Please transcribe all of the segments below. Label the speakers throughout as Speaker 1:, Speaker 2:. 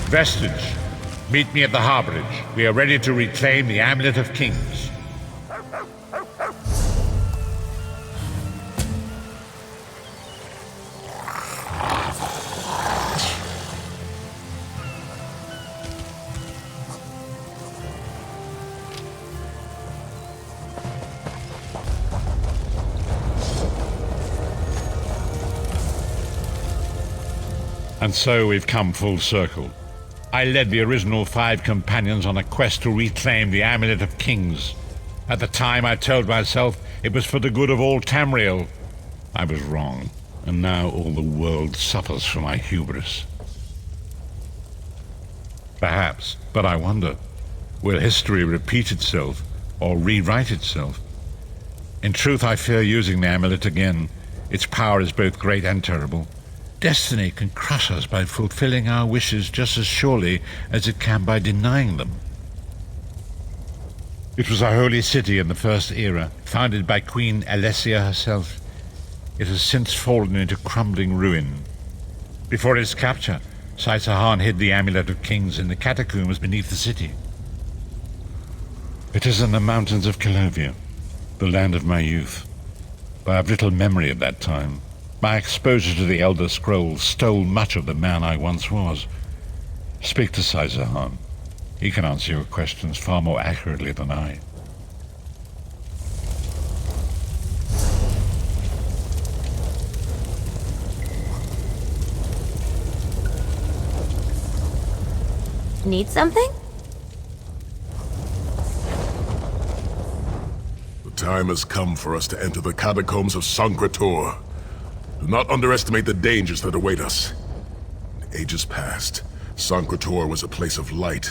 Speaker 1: Vestige, meet me at the harborage. We are ready to reclaim the Amulet of Kings. And so we've come full circle. I led the original 5 companions on a quest to reclaim the Amulet of Kings. At the time, I told myself it was for the good of all Tamriel. I was wrong, and now all the world suffers from my hubris. Perhaps, but I wonder, will history repeat itself or rewrite itself? In truth, I fear using the amulet again. Its power is both great and terrible. Destiny can crush us by fulfilling our wishes just as surely as it can by denying them. It was a holy city in the First Era, founded by Queen Alessia herself. It has since fallen into crumbling ruin. Before its capture, Sai Sahan hid the Amulet of Kings in the catacombs beneath the city. It is in the mountains of Calovia, the land of my youth. But I have little memory of that time. My exposure to the Elder Scrolls stole much of the man I once was. Speak to Sai Sahan. He can answer your questions far more accurately than I.
Speaker 2: Need something?
Speaker 3: The time has come for us to enter the catacombs of Sancre Tor. Do not underestimate the dangers that await us. In ages past, Sancre Tor was a place of light,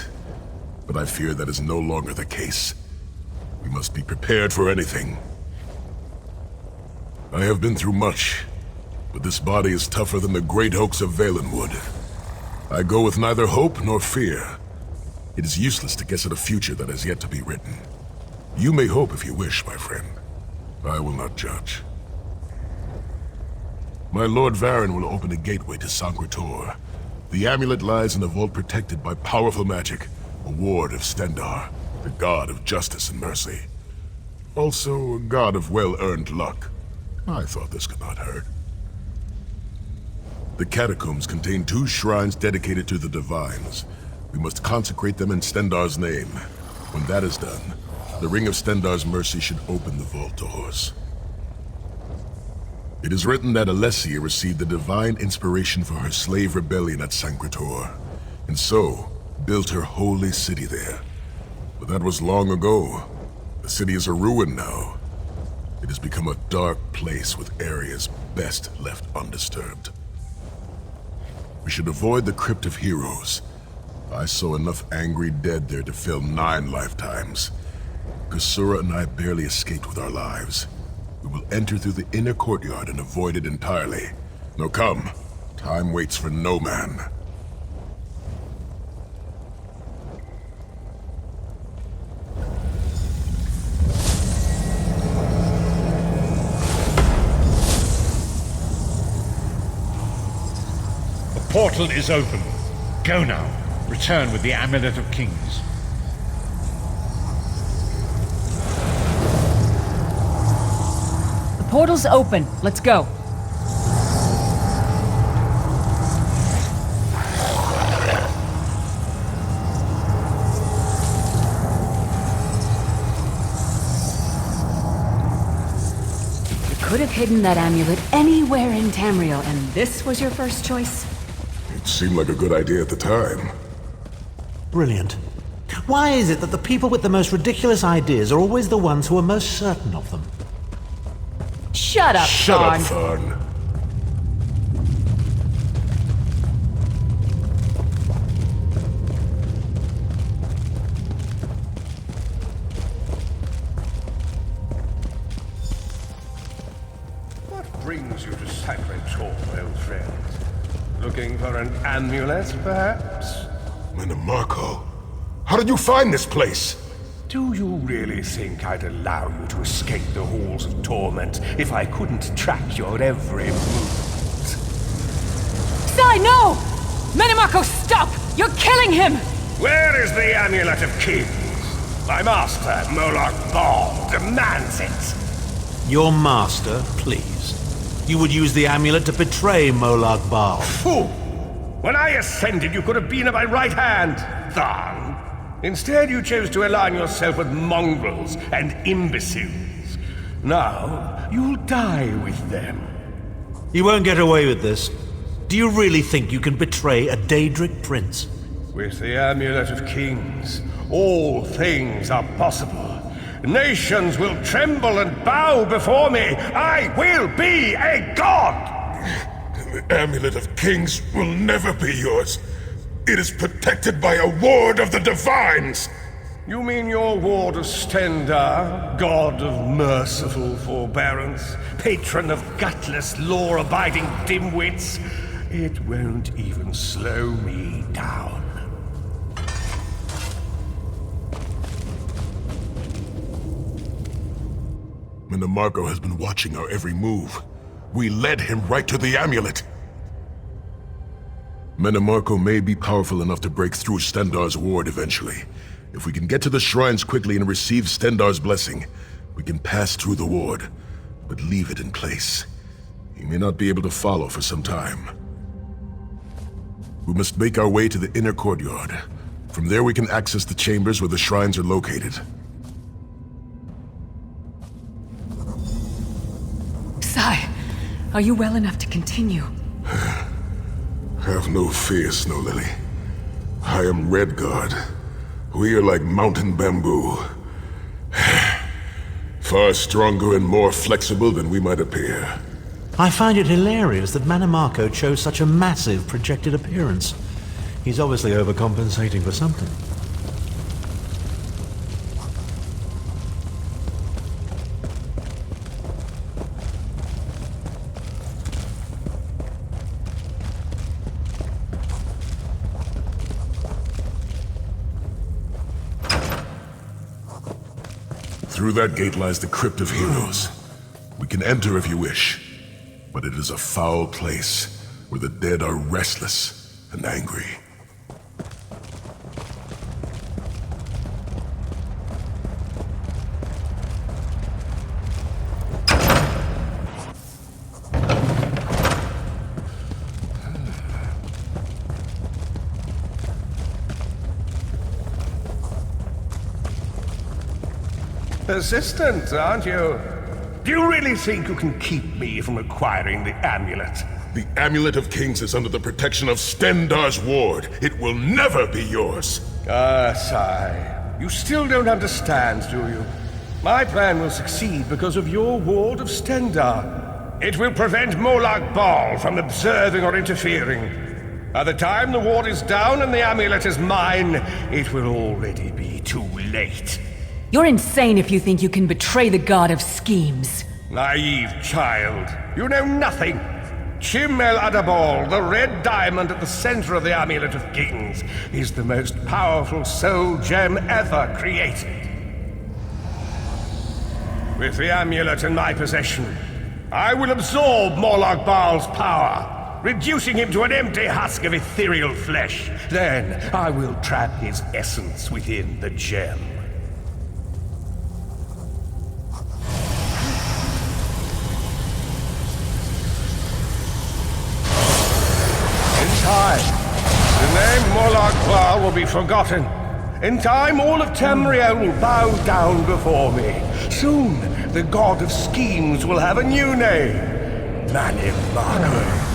Speaker 3: but I fear that is no longer the case. We must be prepared for anything. I have been through much, but this body is tougher than the great oaks of Valenwood. I go with neither hope nor fear. It is useless to guess at a future that has yet to be written. You may hope if you wish, my friend. I will not judge. My Lord Varen will open a gateway to Sancre Tor. The amulet lies in a vault protected by powerful magic, a ward of Stendarr, the god of justice and mercy. Also, a god of well-earned luck. I thought this could not hurt. The catacombs contain 2 shrines dedicated to the divines. We must consecrate them in Stendarr's name. When that is done, the Ring of Stendarr's mercy should open the vault doors. It is written that Alessia received the divine inspiration for her slave rebellion at Sancre Tor, and so built her holy city there. But that was long ago. The city is a ruin now. It has become a dark place with areas best left undisturbed. We should avoid the Crypt of Heroes. I saw enough angry dead there to fill 9 lifetimes. Kasura and I barely escaped with our lives. We will enter through the inner courtyard and avoid it entirely. Now come, time waits for no man.
Speaker 1: The portal is open. Go now. Return with the Amulet of Kings.
Speaker 4: The portal's open. Let's go. You could have hidden that amulet anywhere in Tamriel, and this was your first choice?
Speaker 3: It seemed like a good idea at the time.
Speaker 5: Brilliant. Why is it that the people with the most ridiculous ideas are always the ones who are most certain of them?
Speaker 4: Shut up,
Speaker 3: Shut up,
Speaker 4: Thorn.
Speaker 3: Thorn.
Speaker 6: What brings you to Sancre Tor, old friend? Looking for an amulet, perhaps?
Speaker 3: Marco, how did you find this place?
Speaker 6: Do you really think I'd allow you to escape the Halls of Torment if I couldn't track your every move?
Speaker 4: Sai, no! Marco, stop! You're killing him!
Speaker 6: Where is the Amulet of Kings? My master, Moloch Ball, demands it.
Speaker 5: Your master, please. You would use the amulet to betray Moloch Baal.
Speaker 6: Fool! When I ascended, you could have been at my right hand, Than. Instead, you chose to align yourself with mongrels and imbeciles. Now, you'll die with them.
Speaker 5: You won't get away with this. Do you really think you can betray a Daedric prince?
Speaker 6: With the Amulet of Kings, all things are possible. Nations will tremble and bow before me. I will be a god!
Speaker 3: The Amulet of Kings will never be yours. It is protected by a ward of the Divines!
Speaker 6: You mean your ward of Stendar, god of merciful forbearance, patron of gutless, law-abiding dimwits? It won't even slow me down.
Speaker 3: Minimarco has been watching our every move. We led him right to the amulet. Minimarco may be powerful enough to break through Stendar's ward eventually. If we can get to the shrines quickly and receive Stendar's blessing, we can pass through the ward, but leave it in place. He may not be able to follow for some time. We must make our way to the inner courtyard. From there we can access the chambers where the shrines are located.
Speaker 4: Sai, are you well enough to continue?
Speaker 3: Have no fear, Snow Lily. I am Redguard. We are like mountain bamboo. Far stronger and more flexible than we might appear.
Speaker 5: I find it hilarious that Minimarco chose such a massive projected appearance. He's obviously overcompensating for something.
Speaker 3: Through that gate lies the Crypt of Heroes. We can enter if you wish, but it is a foul place where the dead are restless and angry.
Speaker 6: Persistent, aren't you? Do you really think you can keep me from acquiring the amulet?
Speaker 3: The Amulet of Kings is under the protection of Stendar's ward. It will never be yours.
Speaker 6: Ah, Sai. You still don't understand, do you? My plan will succeed because of your ward of Stendar. It will prevent Moloch Ball from observing or interfering. By the time the ward is down and the amulet is mine, it will already be too late.
Speaker 4: You're insane if you think you can betray the god of schemes.
Speaker 6: Naive child. You know nothing. Chim El Adabal, the red diamond at the center of the Amulet of Kings, is the most powerful soul gem ever created. With the amulet in my possession, I will absorb Moloch Baal's power, reducing him to an empty husk of ethereal flesh. Then I will trap his essence within the gem. The name Moloch Baal will be forgotten. In time, all of Tamriel will bow down before me. Soon, the god of schemes will have a new name. Minimarco.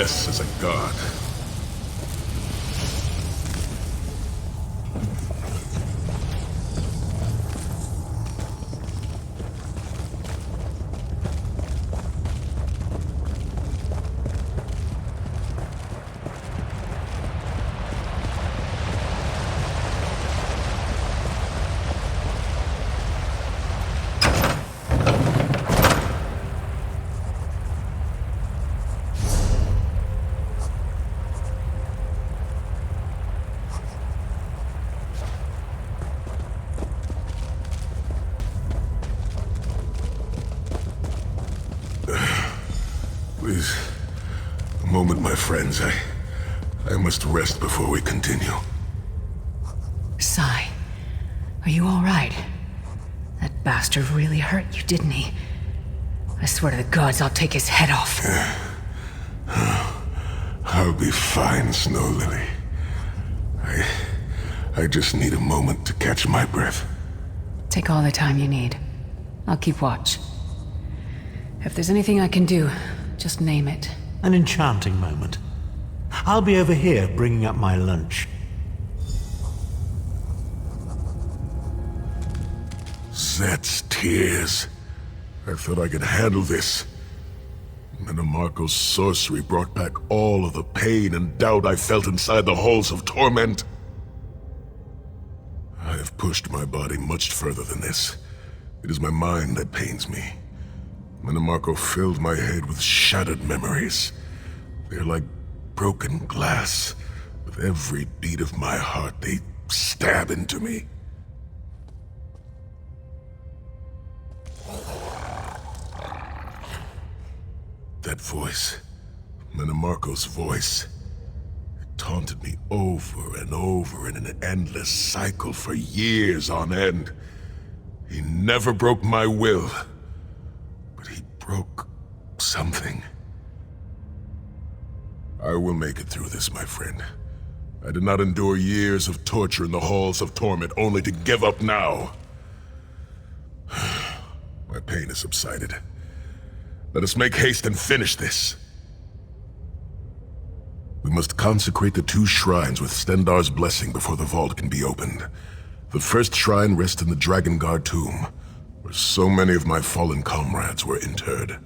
Speaker 3: less as a god. Please, a moment, my friends. I must rest before we continue.
Speaker 4: Sai, are you all right? That bastard really hurt you, didn't he? I swear to the gods I'll take his head off.
Speaker 3: I'll be fine, Snow Lily. I just need a moment to catch my breath.
Speaker 4: Take all the time you need. I'll keep watch. If there's anything I can do, just name it.
Speaker 5: An enchanting moment. I'll be over here bringing up my lunch.
Speaker 3: Set's tears. I thought I could handle this. Manamarco's sorcery brought back all of the pain and doubt I felt inside the Halls of Torment. I have pushed my body much further than this. It is my mind that pains me. Manamarco filled my head with shattered memories. They're like broken glass. With every beat of my heart, they stab into me. That voice, Manamarco's voice, it taunted me over and over in an endless cycle for years on end. He never broke my will, but he broke something. I will make it through this, my friend. I did not endure years of torture in the Halls of Torment only to give up now. My pain has subsided. Let us make haste and finish this. We must consecrate the 2 shrines with Stendarr's blessing before the vault can be opened. The first shrine rests in the Dragon Guard tomb, where so many of my fallen comrades were interred.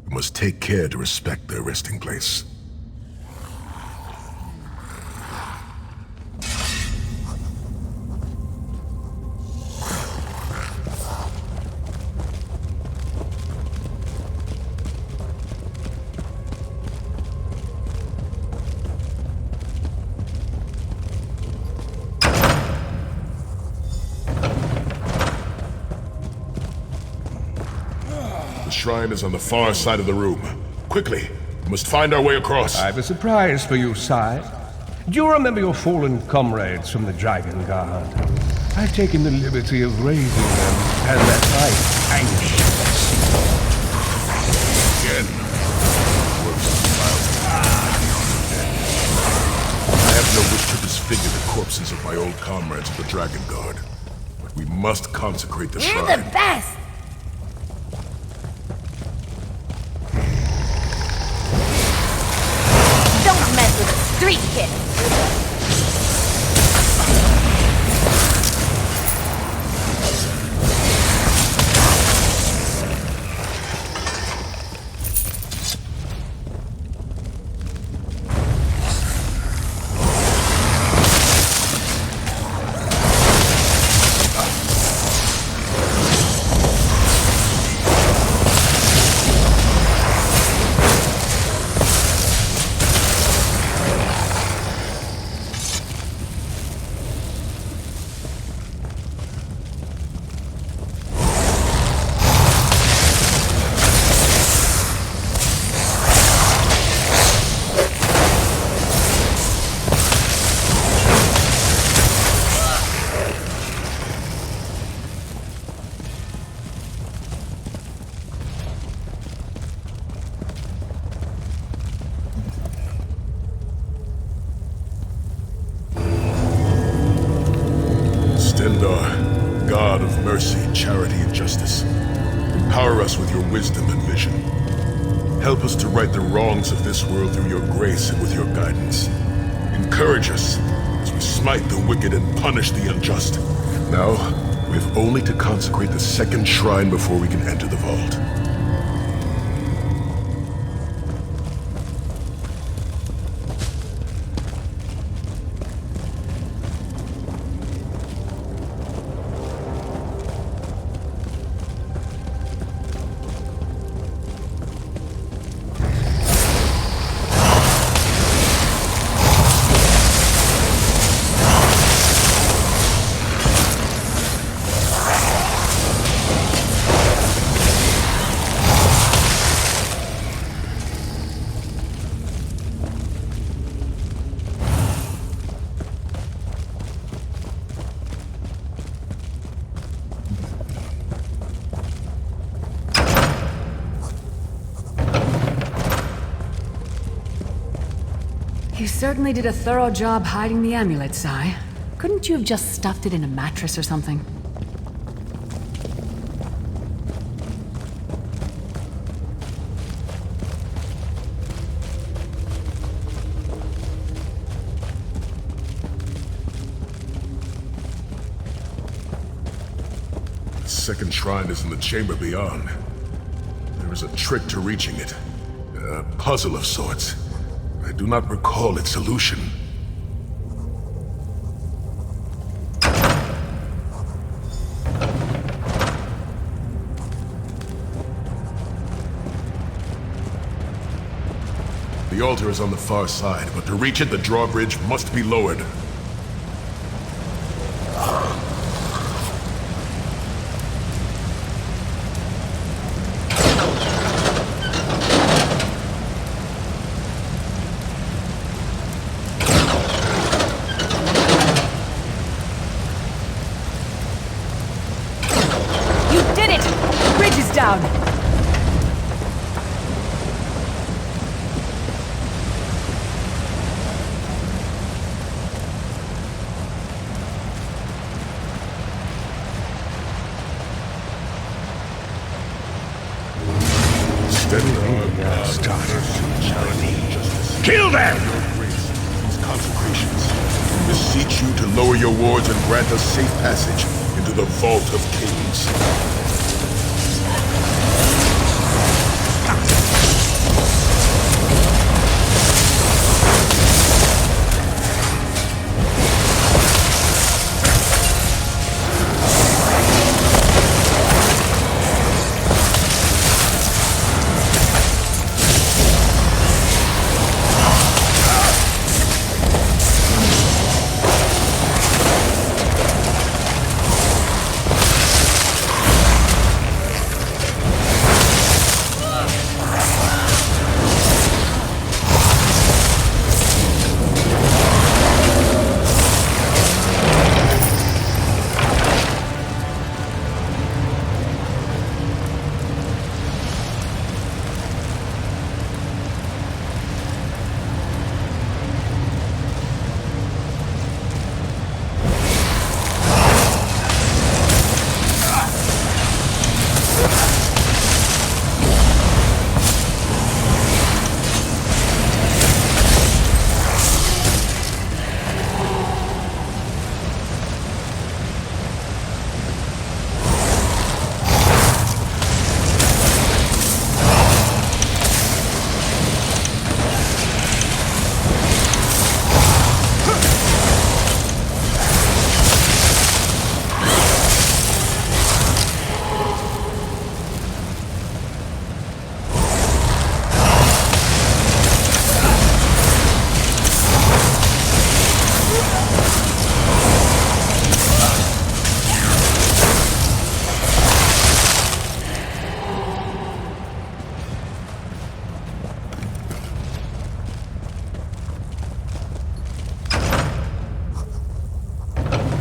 Speaker 3: We must take care to respect their resting place. The shrine is on the far side of the room. Quickly, we must find our way across.
Speaker 6: I have a surprise for you, Sai. Do you remember your fallen comrades from the Dragon Guard? I've taken the liberty of raising them and their life anxious.
Speaker 3: Again. I have no wish to disfigure the corpses of my old comrades of the Dragon Guard, but we must consecrate the
Speaker 2: You're
Speaker 3: shrine.
Speaker 2: the best! Don't mess with a street kid!
Speaker 3: Stendarr, God of mercy, charity, and justice, empower us with your wisdom and vision. Help us to right the wrongs of this world through your grace and with your guidance. Encourage us as we smite the wicked and punish the unjust. Now, we have only to consecrate the second shrine before we can enter the vault.
Speaker 4: You certainly did a thorough job hiding the amulet, Sai. Couldn't you have just stuffed it in a mattress or something?
Speaker 3: The second shrine is in the chamber beyond. There is a trick to reaching it. A puzzle of sorts. I do not recall its solution. The altar is on the far side, but to reach it, the drawbridge must be lowered.
Speaker 4: Down!
Speaker 3: Steady on,
Speaker 6: Kill them!
Speaker 3: These consecrations beseech you to lower your wards and grant us safe passage into the Vault of Kings.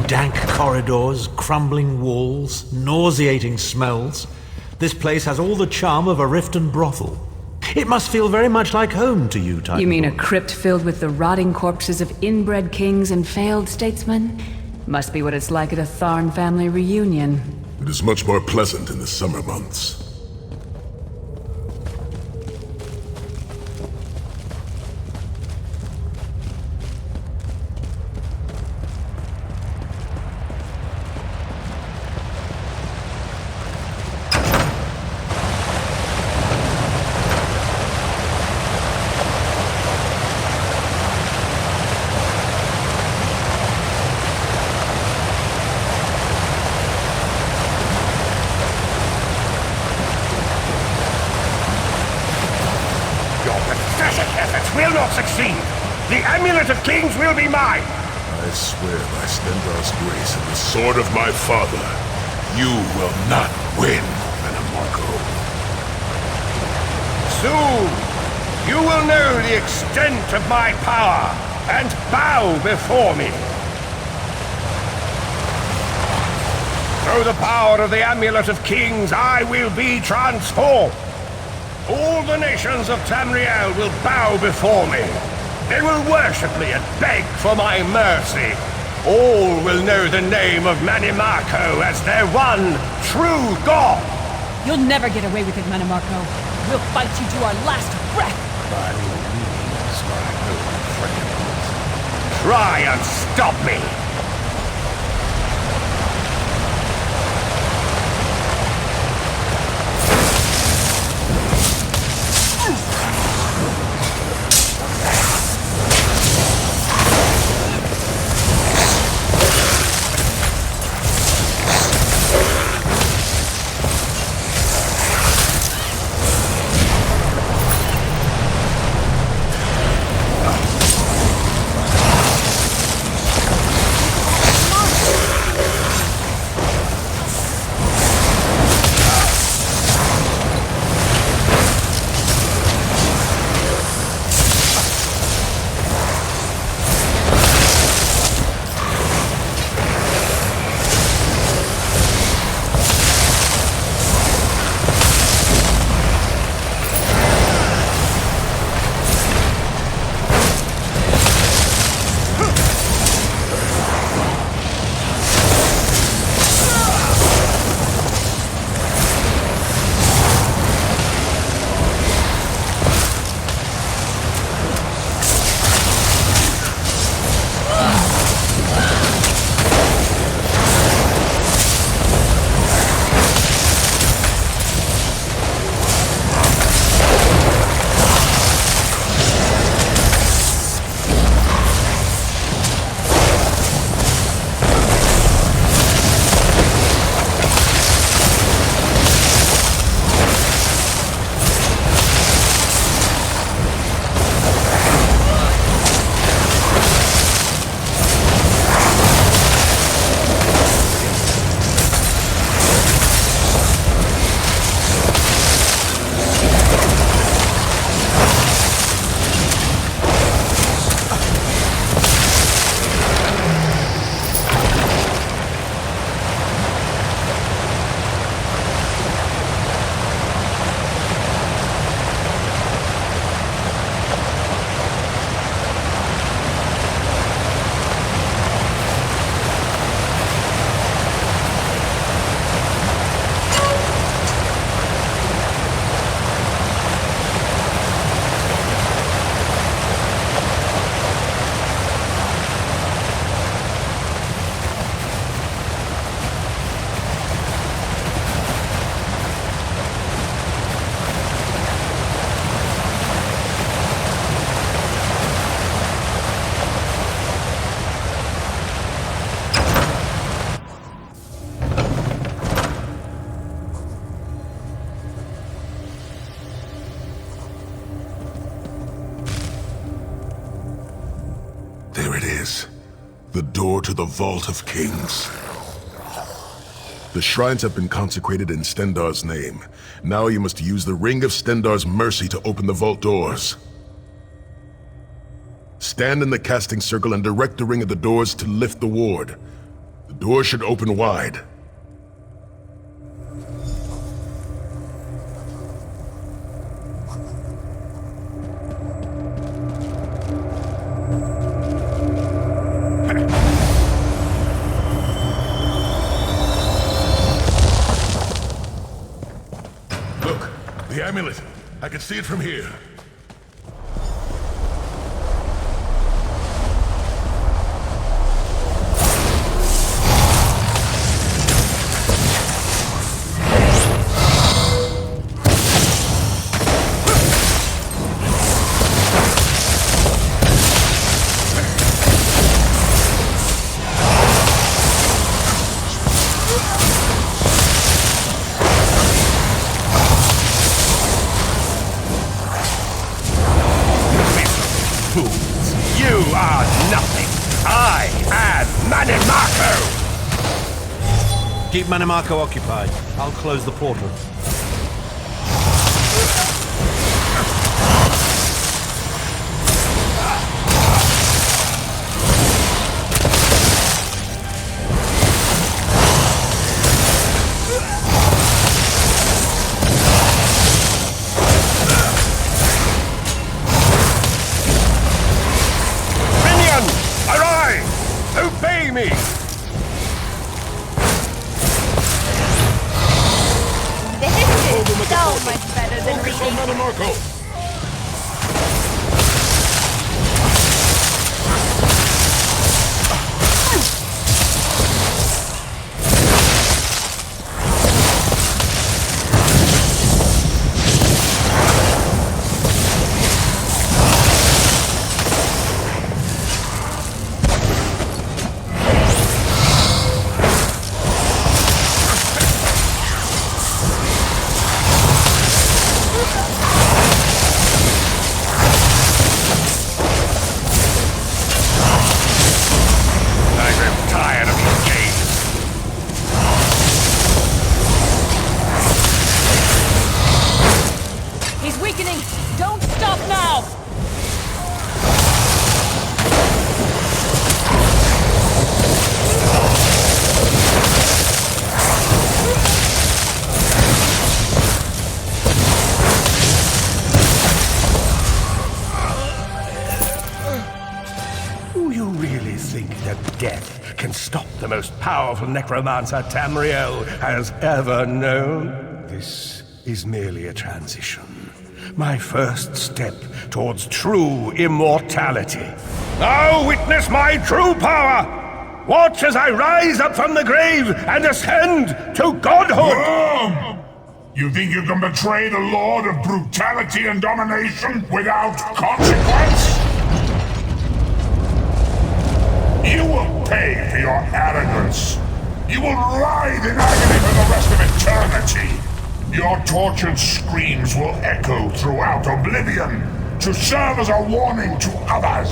Speaker 5: Dank corridors, crumbling walls, nauseating smells. This place has all the charm of a Riften brothel. It must feel very much like home to you, Titanborn.
Speaker 4: You mean a crypt filled with the rotting corpses of inbred kings and failed statesmen? Must be what it's like at a Tharn family reunion.
Speaker 3: It is much more pleasant in the summer months.
Speaker 6: will not succeed! The Amulet of Kings will be mine!
Speaker 3: I swear by Stendar's grace and the sword of my father, you will not win, Anamarco.
Speaker 6: Soon, you will know the extent of my power and bow before me. Through the power of the Amulet of Kings, I will be transformed. All the nations of Tamriel will bow before me. They will worship me and beg for my mercy. All will know the name of Manimarco as their one true god.
Speaker 2: You'll never get away with it, Manimarco. We'll fight you to our last breath.
Speaker 6: By all means, my old friends. Try and stop me.
Speaker 3: There it is. The door to the Vault of Kings. The shrines have been consecrated in Stendar's name. Now you must use the Ring of Stendar's mercy to open the vault doors. Stand in the casting circle and direct the ring of the doors to lift the ward. The doors should open wide. Look, the amulet. I can see it from here.
Speaker 5: Keep Manimarco occupied. I'll close the portal.
Speaker 6: Death can stop the most powerful necromancer Tamriel has ever known. This is merely a transition. My first step towards true immortality. Now witness my true power! Watch as I rise up from the grave and ascend to godhood!
Speaker 7: You think you can betray the Lord of Brutality and Domination without consequence? You will pay for your arrogance. You will writhe in agony for the rest of eternity. Your tortured screams will echo throughout oblivion to serve as a warning to others.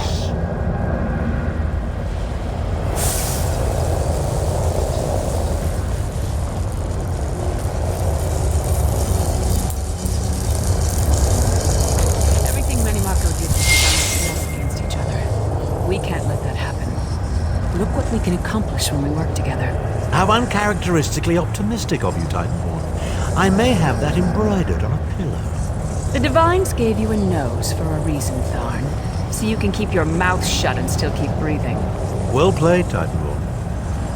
Speaker 4: Everything Manimarco did was done against each other. We can't let that happen. Look what we can accomplish when we work together.
Speaker 5: How uncharacteristically optimistic of you, Titanborn. I may have that embroidered on a pillow.
Speaker 4: The Divines gave you a nose for a reason, Tharn. So you can keep your mouth shut and still keep breathing.
Speaker 5: Well played, Titanborn.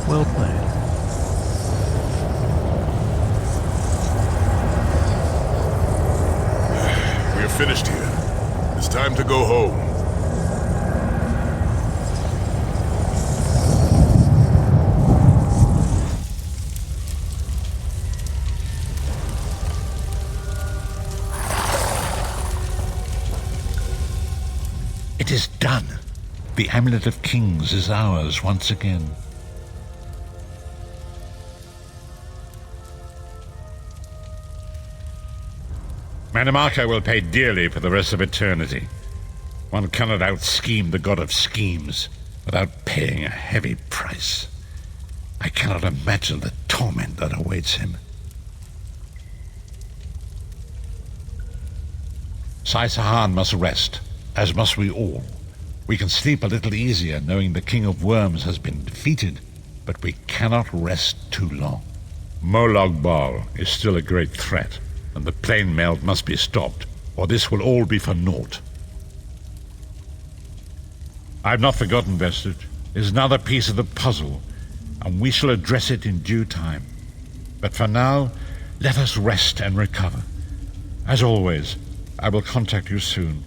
Speaker 5: Well played.
Speaker 3: We are finished here. It's time to go home.
Speaker 1: It is done. The Amulet of Kings is ours once again. Manimarco will pay dearly for the rest of eternity. One cannot out-scheme the god of schemes without paying a heavy price. I cannot imagine the torment that awaits him. Sai Sahan must rest, as must we all. We can sleep a little easier knowing the King of Worms has been defeated, but we cannot rest too long. Molag Bal is still a great threat, and the plane melt must be stopped, or this will all be for naught. I've not forgotten Vestige. It is another piece of the puzzle, and we shall address it in due time. But for now, let us rest and recover. As always, I will contact you soon.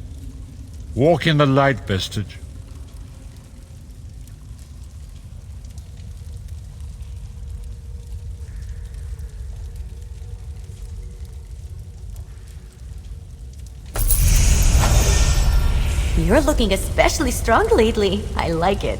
Speaker 1: Walk in the light, Vestige.
Speaker 8: You're looking especially strong lately. I like it.